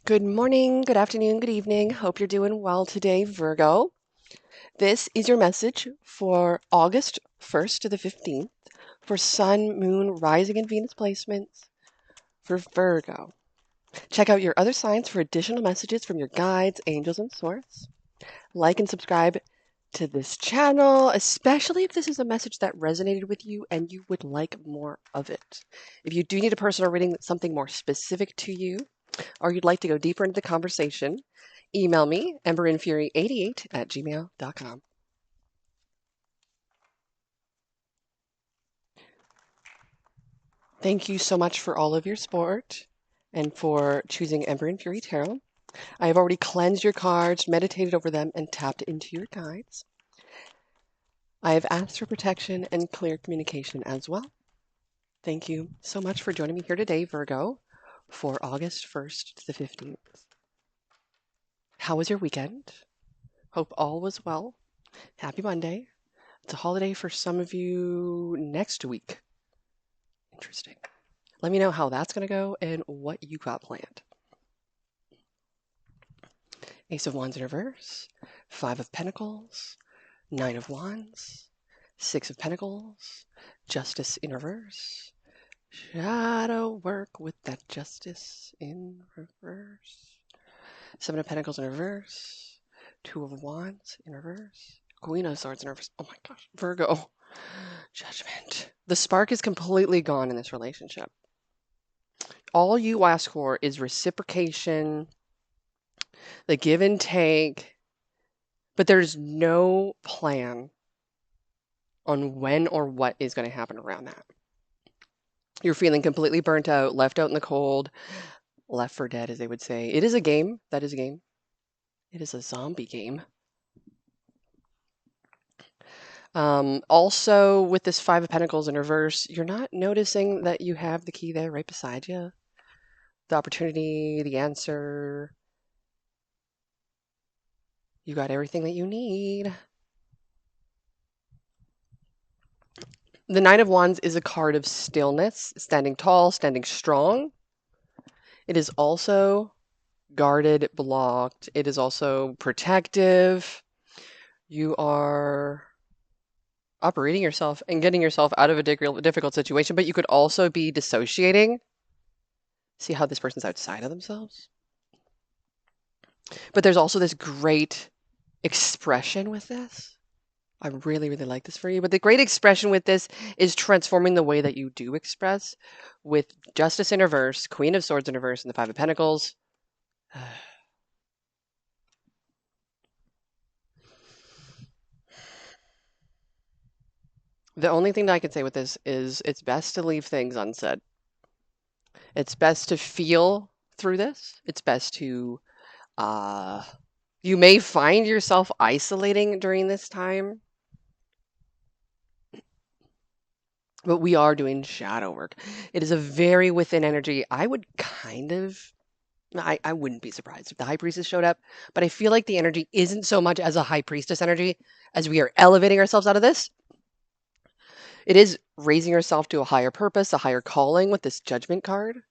Good morning, good afternoon, good evening. Hope you're doing well today, Virgo. This is your message for August 1st to the 15th for Sun, Moon, Rising, and Venus placements for Virgo. Check out your other signs for additional messages from your guides, angels, and source. Like and subscribe to this channel, especially if this is a message that resonated with you and you would like more of it. If you do need a personal reading that's something more specific to you, or you'd like to go deeper into the conversation, email me, emberinfury88@gmail.com. Thank you so much for all of your support and for choosing Ember and Fury Tarot. I have already cleansed your cards, meditated over them, and tapped into your guides. I have asked for protection and clear communication as well. Thank you so much for joining me here today, Virgo, for August 1st to the 15th. How was your weekend? Hope all was well. Happy Monday. It's a holiday for some of you next week. Interesting. Let me know how that's going to go and what you got planned. Ace of Wands in reverse, Five of Pentacles, Nine of Wands, Six of Pentacles, Justice in reverse, shadow work with that Justice in reverse, Seven of Pentacles in reverse, Two of Wands in reverse, Queen of Swords in reverse. Oh my gosh, Virgo. Judgment. The spark is completely gone in this relationship. All you ask for is reciprocation, the give and take, but there's no plan on when or what is going to happen around that. You're feeling completely burnt out, left out in the cold, left for dead, as they would say. It is a game. That is a game. It is a zombie game. Also, with this Five of Pentacles in reverse, you're not noticing that you have the key there right beside you. The opportunity, the answer. You got everything that you need. The Nine of Wands is a card of stillness, standing tall, standing strong. It is also guarded, blocked. It is also protective. You are operating yourself and getting yourself out of a difficult situation, but you could also be dissociating. See how this person's outside of themselves? But there's also this great expression with this. I really, really like this for you. But the great expression with this is transforming the way that you do express with Justice in reverse, Queen of Swords in reverse, and the Five of Pentacles. The only thing that I can say with this is it's best to leave things unsaid. It's best to feel through this. It's best to, you may find yourself isolating during this time. But we are doing shadow work. It is a very within energy. I would kind of, I wouldn't be surprised if the High Priestess showed up, but I feel like the energy isn't so much as a High Priestess energy as we are elevating ourselves out of this. It is raising yourself to a higher purpose, a higher calling with this Judgment card.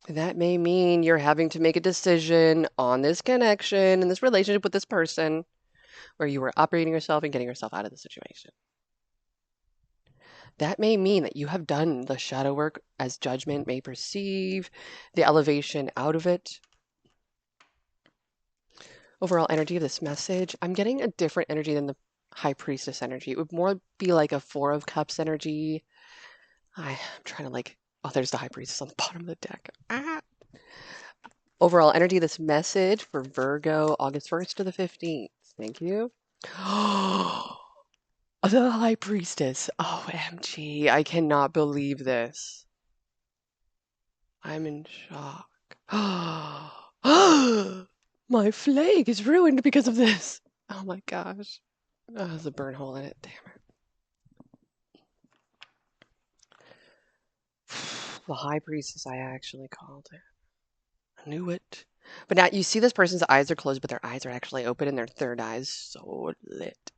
That may mean you're having to make a decision on this connection and this relationship with this person where you are operating yourself and getting yourself out of the situation. That may mean that you have done the shadow work as judgment may perceive, the elevation out of it. Overall energy of this message, I'm getting a different energy than the High Priestess energy. It would more be like a Four of Cups energy. I'm trying to oh, there's the High Priestess on the bottom of the deck. Overall energy of this message for Virgo, August 1st to the 15th. Thank you. The High Priestess. OMG, I cannot believe this. I'm in shock. My flag is ruined because of this. Oh my gosh. Oh, there's a burn hole in it. Damn it. The High Priestess, I actually called it. I knew it. But now you see this person's eyes are closed, but their eyes are actually open and their third eye is so lit.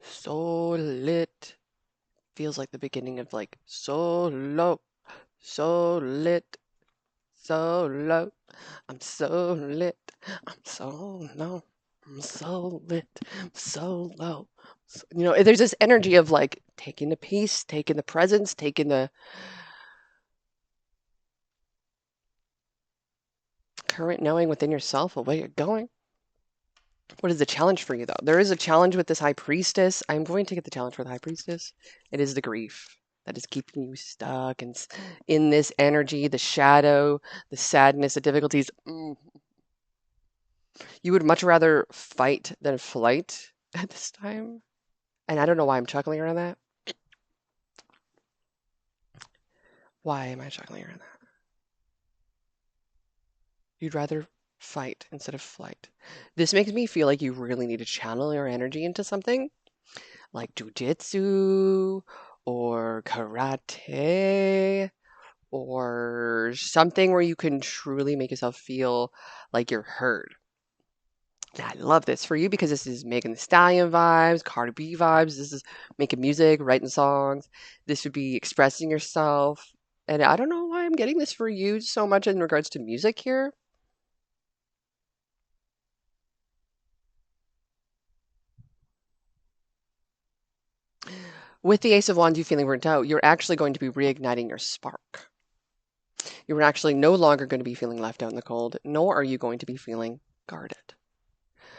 So lit. feels like the beginning of like so low, so lit, so low. I'm so lit. I'm so low. I'm so lit. I'm so low. There's this energy of like taking the peace, taking the presence, taking the current knowing within yourself of where you're going. What is the challenge for you, though? There is a challenge with this high priestess. I'm going to get the challenge for the high priestess. It is the grief that is keeping you stuck and in this energy, the shadow, the sadness, the difficulties. You would much rather fight than flight at this time. And I don't know why I'm chuckling around that. Why am I chuckling around that? You'd rather fight instead of flight. This makes me feel like you really need to channel your energy into something like jujitsu or karate or something where you can truly make yourself feel like you're heard. I love this for you because this is Megan Thee Stallion vibes, Cardi B vibes. This is making music, writing songs. This would be expressing yourself. And I don't know why I'm getting this for you so much in regards to music here. With the Ace of Wands, you feeling burnt out, you're actually going to be reigniting your spark. You're actually no longer going to be feeling left out in the cold, nor are you going to be feeling guarded.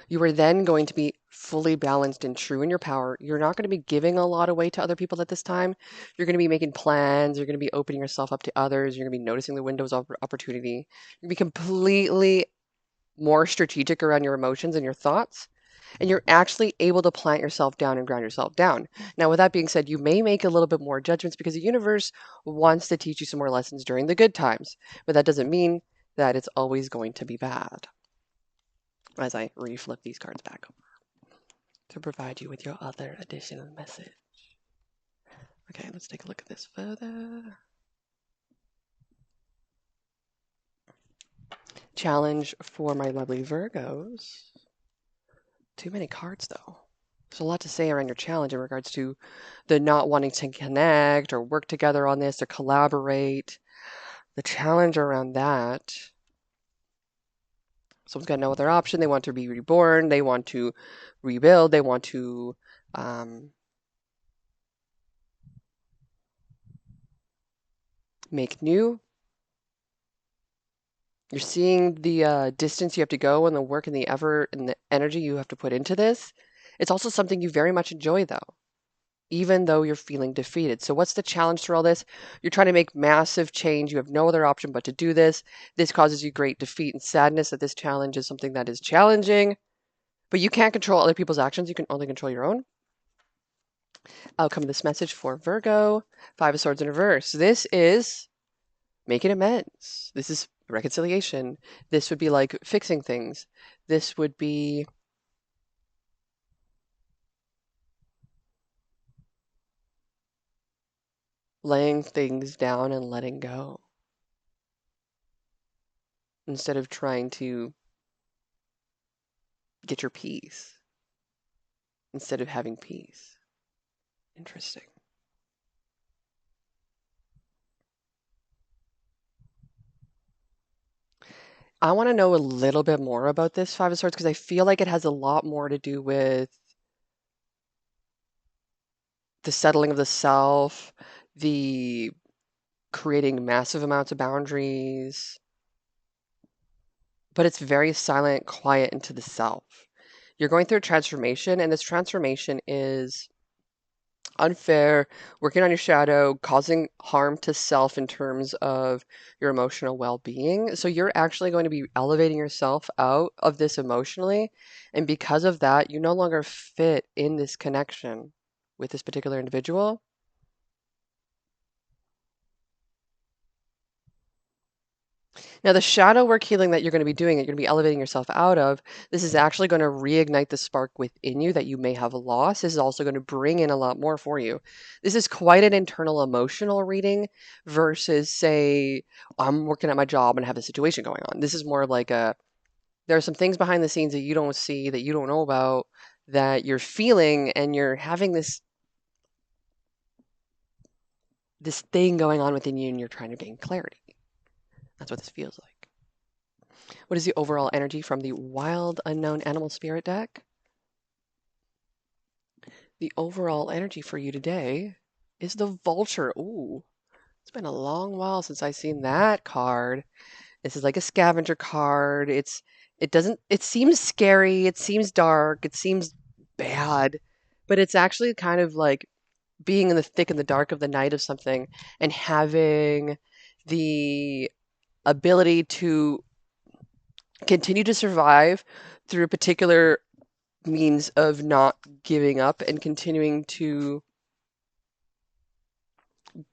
You are then going to be fully balanced and true in your power. You're not going to be giving a lot away to other people at this time. You're going to be making plans. You're going to be opening yourself up to others. You're going to be noticing the windows of opportunity. You're going to be completely more strategic around your emotions and your thoughts. And you're actually able to plant yourself down and ground yourself down. Now, with that being said, you may make a little bit more judgments because the universe wants to teach you some more lessons during the good times. But that doesn't mean that it's always going to be bad. As I reflip these cards back over to provide you with your other additional message. Okay, let's take a look at this further. Challenge for my lovely Virgos. Too many cards, though. There's a lot to say around your challenge in regards to the not wanting to connect or work together on this or collaborate. The challenge around that. Someone's got no other option. They want to be reborn. They want to rebuild. They want to make new. You're seeing the distance you have to go and the work and the effort and the energy you have to put into this. It's also something you very much enjoy, though, even though you're feeling defeated. So, what's the challenge through all this? You're trying to make massive change. You have no other option but to do this. This causes you great defeat and sadness that this challenge is something that is challenging, but you can't control other people's actions. You can only control your own. Outcome of this message for Virgo, Five of Swords in reverse. This is making amends. This is reconciliation. This would be like fixing things. This would be laying things down and letting go instead of trying to get your peace instead of having peace. Interesting. I want to know a little bit more about this Five of Swords because I feel like it has a lot more to do with the settling of the self, the creating massive amounts of boundaries, but it's very silent, quiet into the self. You're going through a transformation, and this transformation is unfair, working on your shadow, causing harm to self in terms of your emotional well-being. So you're actually going to be elevating yourself out of this emotionally, and because of that, you no longer fit in this connection with this particular individual. Now, the shadow work healing that you're going to be doing, that you're going to be elevating yourself out of, this is actually going to reignite the spark within you that you may have lost. This is also going to bring in a lot more for you. This is quite an internal emotional reading versus, say, I'm working at my job and have a situation going on. This is more like there are some things behind the scenes that you don't see, that you don't know about, that you're feeling, and you're having this this thing going on within you and you're trying to gain clarity. That's what this feels like. What is the overall energy from the Wild Unknown Animal Spirit deck? The overall energy for you today is the Vulture. Ooh, it's been a long while since I've seen that card. This is like a scavenger card. It seems scary, it seems dark, it seems bad, but it's actually kind of like being in the thick and the dark of the night of something and having the ability to continue to survive through a particular means of not giving up and continuing to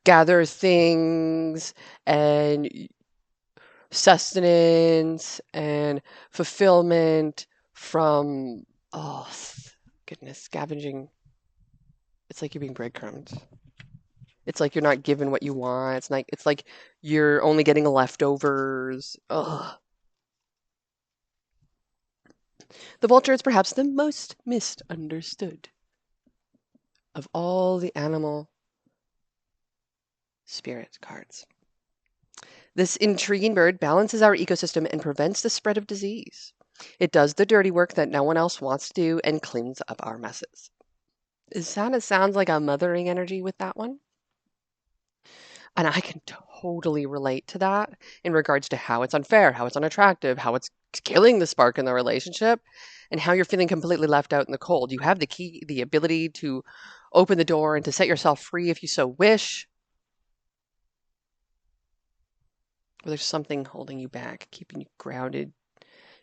gather things and sustenance and fulfillment from, oh, goodness, scavenging. It's like you're being breadcrumbed. It's like you're not given what you want. It's like you're only getting leftovers. Ugh. The vulture is perhaps the most misunderstood of all the animal spirit cards. This intriguing bird balances our ecosystem and prevents the spread of disease. It does the dirty work that no one else wants to do and cleans up our messes. It sounds like a mothering energy with that one. And I can totally relate to that in regards to how it's unfair, how it's unattractive, how it's killing the spark in the relationship, and how you're feeling completely left out in the cold. You have the key, the ability to open the door and to set yourself free if you so wish. Or there's something holding you back, keeping you grounded,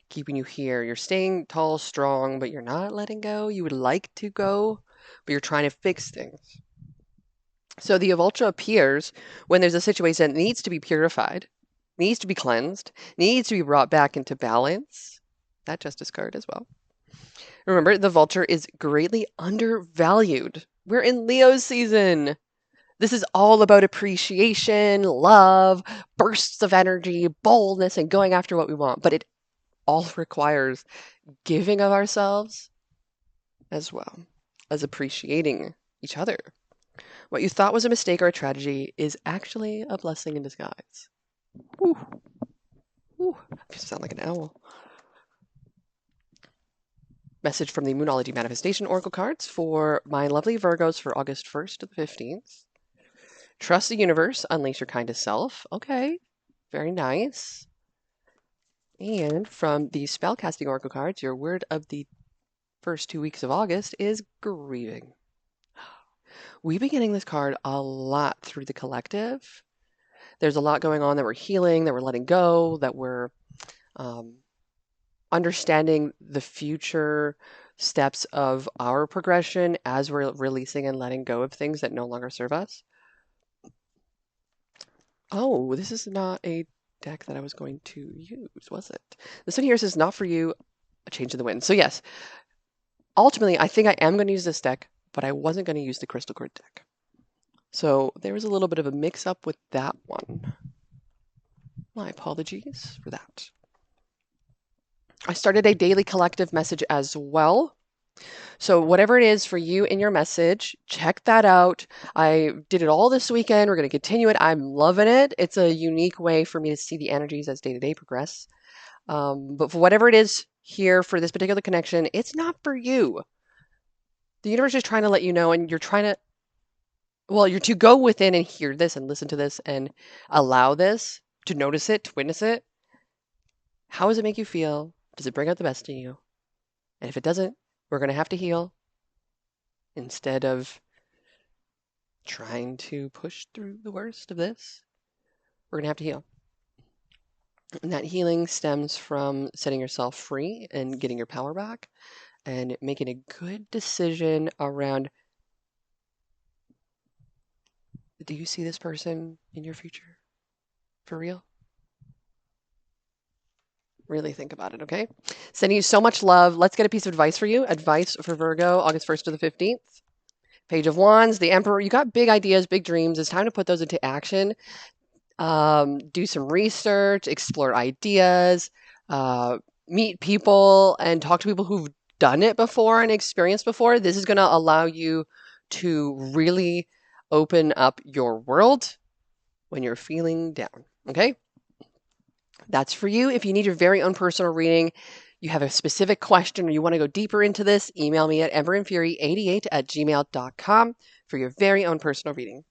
keeping you here. You're staying tall, strong, but you're not letting go. You would like to go, but you're trying to fix things. So the avulcha appears when there's a situation that needs to be purified, needs to be cleansed, needs to be brought back into balance. That justice card as well. Remember, the vulture is greatly undervalued. We're in Leo season. This is all about appreciation, love, bursts of energy, boldness, and going after what we want. But it all requires giving of ourselves as well as appreciating each other. What you thought was a mistake or a tragedy is actually a blessing in disguise. Ooh. Ooh. I sound like an owl. Message from the Moonology Manifestation Oracle cards for my lovely Virgos for August 1st to the 15th. Trust the universe, unleash your kindest self. Okay, very nice. And from the Spellcasting Oracle cards, your word of the first 2 weeks of August is grieving. We've been getting this card a lot through the collective. There's a lot going on that we're healing, that we're letting go, that we're understanding the future steps of our progression as we're releasing and letting go of things that no longer serve us. Oh, this is not a deck that I was going to use, was it? This one here says, not for you, a change in the wind. So yes, ultimately, I think I am going to use this deck, but I wasn't going to use the Crystal Card deck. So there was a little bit of a mix-up with that one. My apologies for that. I started a daily collective message as well. So whatever it is for you in your message, check that out. I did it all this weekend. We're going to continue it. I'm loving it. It's a unique way for me to see the energies as day-to-day progress. But for whatever it is here for this particular connection, it's not for you. The universe is trying to let you know, and you're trying to, well, you're to go within and hear this and listen to this and allow this, to notice it, to witness it. How does it make you feel? Does it bring out the best in you? And if it doesn't, we're going to have to heal instead of trying to push through the worst of this. We're going to have to heal. And that healing stems from setting yourself free and getting your power back and making a good decision around, do you see this person in your future? For real? Really think about it, okay? Sending you so much love. Let's get a piece of advice for you. Advice for Virgo, August 1st to the 15th. Page of Wands, the Emperor. You got big ideas, big dreams. It's time to put those into action. Do some research, explore ideas, meet people, and talk to people who've done it before and experienced before. This is going to allow you to really open up your world when you're feeling down. Okay? That's for you. If you need your very own personal reading, you have a specific question, or you want to go deeper into this, email me at emberandfury88@gmail.com for your very own personal reading.